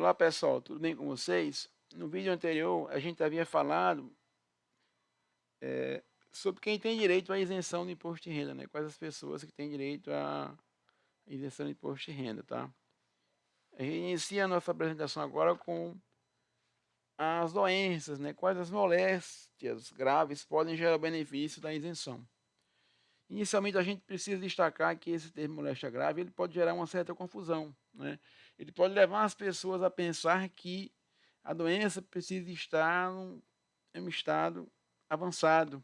Olá pessoal, tudo bem com vocês? No vídeo anterior a gente havia falado sobre quem tem direito à isenção do imposto de renda, né? Quais as pessoas que têm direito à isenção do imposto de renda, tá? A gente inicia a nossa apresentação agora com as doenças, né? Quais as moléstias graves podem gerar benefício da isenção. Inicialmente a gente precisa destacar que esse termo moléstia grave ele pode gerar uma certa confusão, né? Ele pode levar as pessoas a pensar que a doença precisa estar em um estado avançado.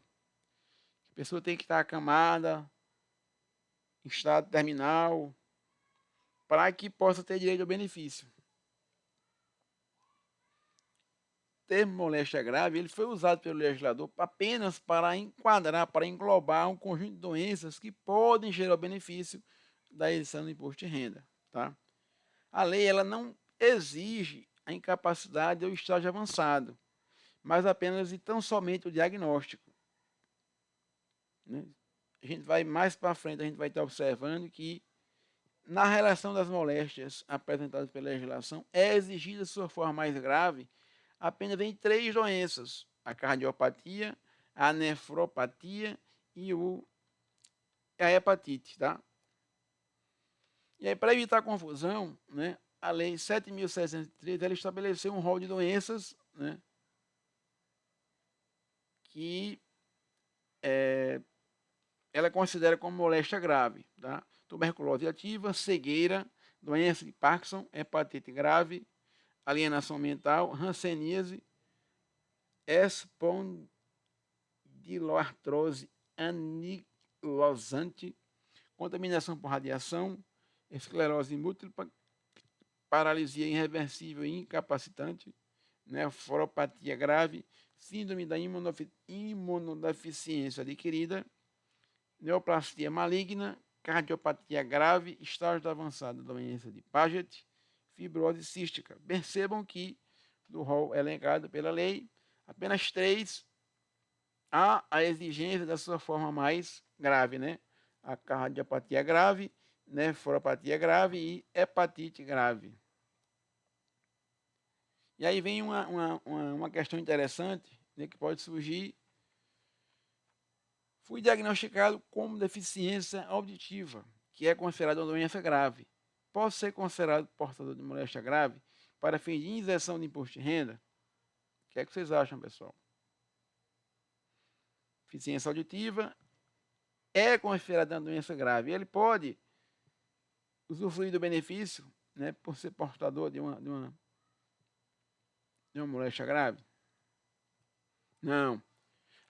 A pessoa tem que estar acamada, em estado terminal, para que possa ter direito ao benefício. O termo moléstia grave ele foi usado pelo legislador apenas para enquadrar, para englobar um conjunto de doenças que podem gerar o benefício da isenção do imposto de renda. Tá? A lei ela não exige a incapacidade ou estágio avançado, mas apenas e tão somente o diagnóstico. Né? A gente vai mais para frente, a gente vai estar observando que na relação das moléstias apresentadas pela legislação, é exigida sua forma mais grave apenas em 3 doenças: a cardiopatia, a nefropatia e a hepatite. Tá? E aí, para evitar confusão, né, a Lei 7.603 ela estabeleceu um rol de doenças, né, que ela considera como moléstia grave. Tá? Tuberculose ativa, cegueira, doença de Parkinson, hepatite grave, alienação mental, hanseníase, espondiloartrose anquilosante, contaminação por radiação, esclerose múltipla, paralisia irreversível e incapacitante, nefropatia grave, síndrome da imunodeficiência adquirida, neoplastia maligna, cardiopatia grave, estágio avançado da doença de Paget, fibrose cística. Percebam que do rol elencado pela lei, apenas 3 há a exigência da sua forma mais grave, né? A cardiopatia grave, nefropatia grave e hepatite grave. E aí vem uma questão interessante, né, que pode surgir. Fui diagnosticado como deficiência auditiva, que é considerada uma doença grave. Posso ser considerado portador de moléstia grave para fim de isenção de imposto de renda? O que é que vocês acham, pessoal? Deficiência auditiva é considerada uma doença grave. Ele pode usufruir do benefício, né, por ser portador de uma moléstia grave? Não.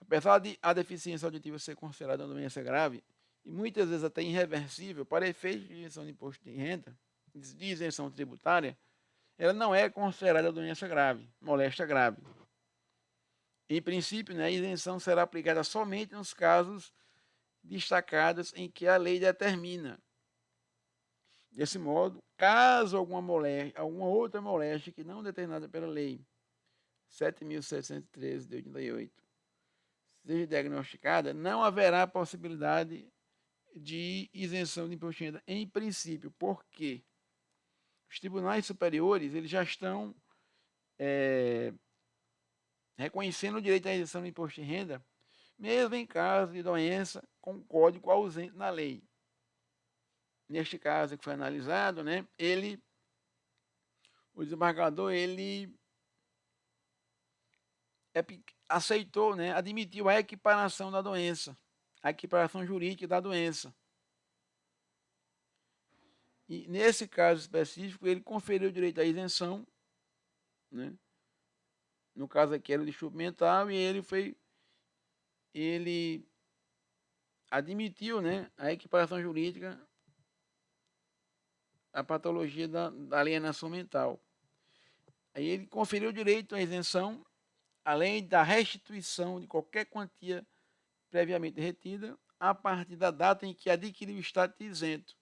Apesar de a deficiência auditiva ser considerada uma doença grave, e muitas vezes até irreversível, para efeito de isenção de imposto de renda, de isenção tributária, ela não é considerada doença grave, moléstia grave. Em princípio, né, a isenção será aplicada somente nos casos destacados em que a lei determina. Desse modo, caso alguma outra moléstia que não determinada pela lei 7.713 de 88 seja diagnosticada, não haverá possibilidade de isenção de imposto de renda em princípio, porque os tribunais superiores eles já estão reconhecendo o direito à isenção do imposto de renda, mesmo em caso de doença com código ausente na lei. Neste caso que foi analisado, né, o desembargador aceitou, né, admitiu a equiparação da doença, a equiparação jurídica da doença. E nesse caso específico, ele conferiu o direito à isenção, né? No caso aqui era o distúrbio mental, e ele admitiu, né, a equiparação jurídica à patologia da alienação mental. Aí ele conferiu o direito à isenção, além da restituição de qualquer quantia previamente retida, a partir da data em que adquiriu o status de isento,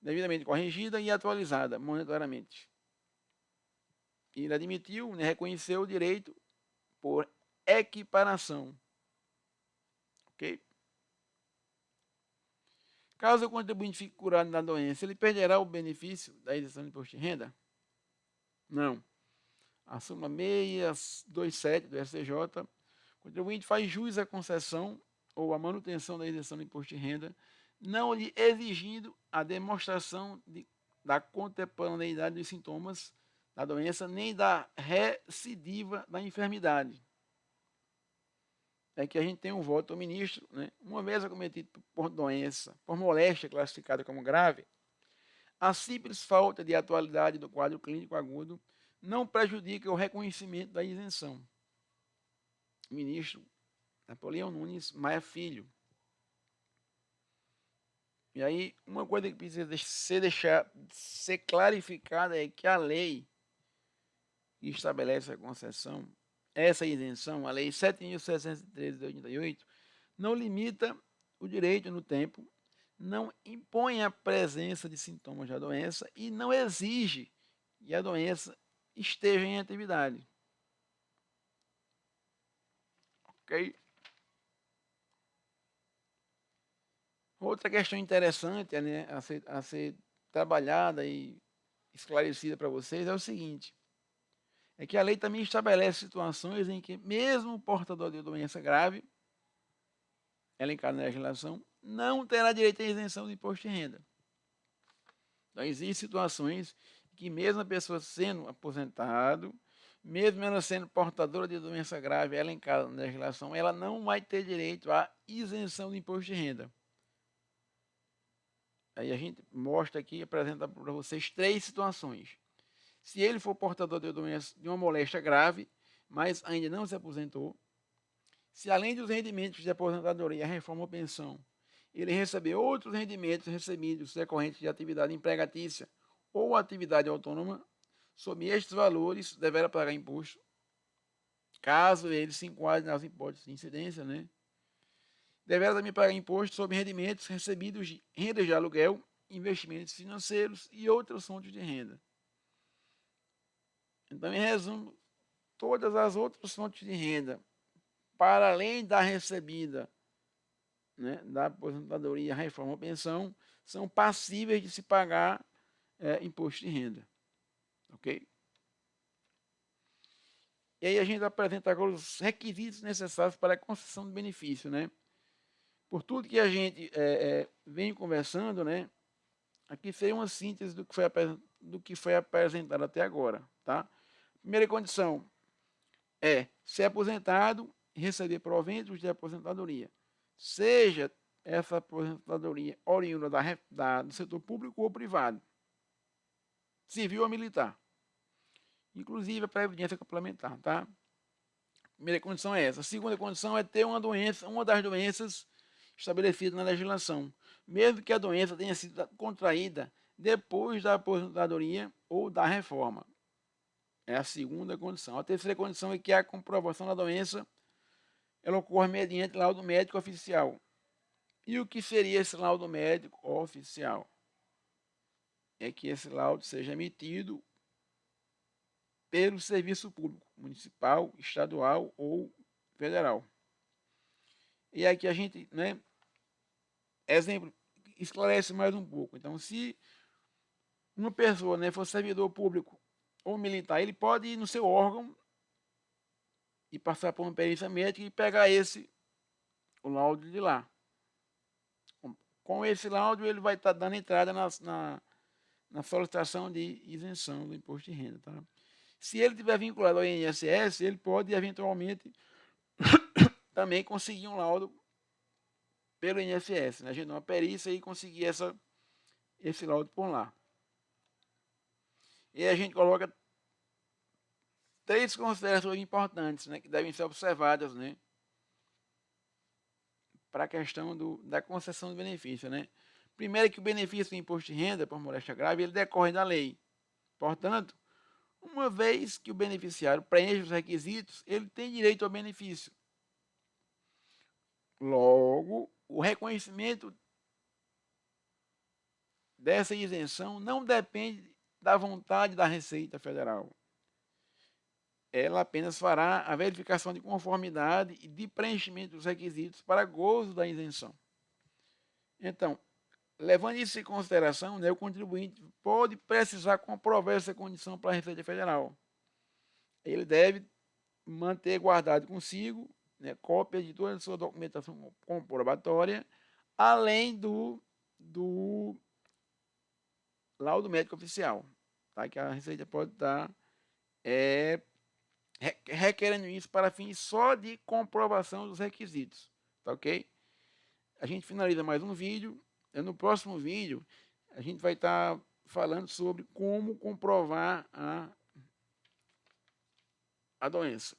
devidamente corrigida e atualizada monetariamente. Ele admitiu, né, reconheceu o direito por equiparação. Ok? Caso o contribuinte fique curado da doença, ele perderá o benefício da isenção de imposto de renda? Não. A súmula 627 do STJ, o contribuinte faz jus à concessão ou à manutenção da isenção do imposto de renda, não lhe exigindo a demonstração da contemporaneidade dos sintomas da doença, nem da recidiva da enfermidade. É que a gente tem um voto do ministro, né? Uma vez acometido por doença, por moléstia classificada como grave, a simples falta de atualidade do quadro clínico agudo não prejudica o reconhecimento da isenção. Ministro Napoleão Nunes Maia Filho. E aí, uma coisa que precisa ser clarificada é que a lei que estabelece a concessão, essa isenção, a Lei 7.613 de 88, não limita o direito no tempo, não impõe a presença de sintomas da doença e não exige que a doença esteja em atividade. Ok? Outra questão interessante, né, a ser trabalhada e esclarecida para vocês é o seguinte: é que a lei também estabelece situações em que mesmo o portador de doença grave, elencado na legislação, não terá direito à isenção do imposto de renda. Então, existem situações que mesmo a pessoa sendo aposentado, mesmo ela sendo portadora de doença grave elencada na legislação, ela não vai ter direito à isenção do imposto de renda. Aí a gente mostra aqui, apresenta para vocês 3 situações. Se ele for portador de doença, de uma moléstia grave, mas ainda não se aposentou, se além dos rendimentos de aposentadoria, reforma ou pensão, ele receber outros rendimentos recebidos decorrentes de atividade empregatícia ou atividade autônoma, sob estes valores, deverá pagar imposto, caso ele se enquadre nas hipóteses de incidência, né? Deverá também pagar imposto sobre rendimentos recebidos de rendas de aluguel, investimentos financeiros e outras fontes de renda. Então, em resumo, todas as outras fontes de renda, para além da recebida, né, da aposentadoria, reforma ou pensão, são passíveis de se pagar imposto de renda. Ok? E aí a gente apresenta agora os requisitos necessários para a concessão do benefício, né? Por tudo que a gente vem conversando, né? Aqui seria uma síntese do que foi apresentado até agora, tá? Primeira condição é ser aposentado e receber proventos de aposentadoria. Seja essa aposentadoria oriunda do setor público ou privado, civil ou militar. Inclusive a previdência complementar, tá? Primeira condição é essa. A segunda condição é ter uma das doenças estabelecidas na legislação, mesmo que a doença tenha sido contraída depois da aposentadoria ou da reforma. É a segunda condição. A terceira condição é que a comprovação da doença ela ocorre mediante laudo médico oficial. E o que seria esse laudo médico oficial? É que esse laudo seja emitido pelo serviço público, municipal, estadual ou federal. E aqui a gente, né, exemplo, esclarece mais um pouco. Então, se uma pessoa, né, for servidor público ou militar, ele pode ir no seu órgão e passar por uma perícia médica e pegar o laudo de lá. Com esse laudo, ele vai estar dando entrada na solicitação de isenção do imposto de renda. Tá? Se ele estiver vinculado ao INSS, ele pode, eventualmente, também conseguir um laudo pelo INSS. Né? A gente dá uma perícia e conseguir esse laudo por lá. E a gente coloca 3 considerações importantes, né, que devem ser observadas, né, para a questão da concessão do benefício. Né? Primeiro, que o benefício do imposto de renda por moléstia grave ele decorre da lei. Portanto, uma vez que o beneficiário preenche os requisitos, ele tem direito ao benefício. Logo, o reconhecimento dessa isenção não depende da vontade da Receita Federal. Ela apenas fará a verificação de conformidade e de preenchimento dos requisitos para gozo da isenção. Então, Levando isso em consideração, né, o contribuinte pode precisar comprovar essa condição para a Receita Federal. Ele deve manter guardado consigo, né, cópia de toda a sua documentação comprobatória, além do laudo médico oficial, tá? Que a Receita pode estar requerendo isso para fins só de comprovação dos requisitos, tá ok? A gente finaliza mais um vídeo. No próximo vídeo, a gente vai estar falando sobre como comprovar a doença.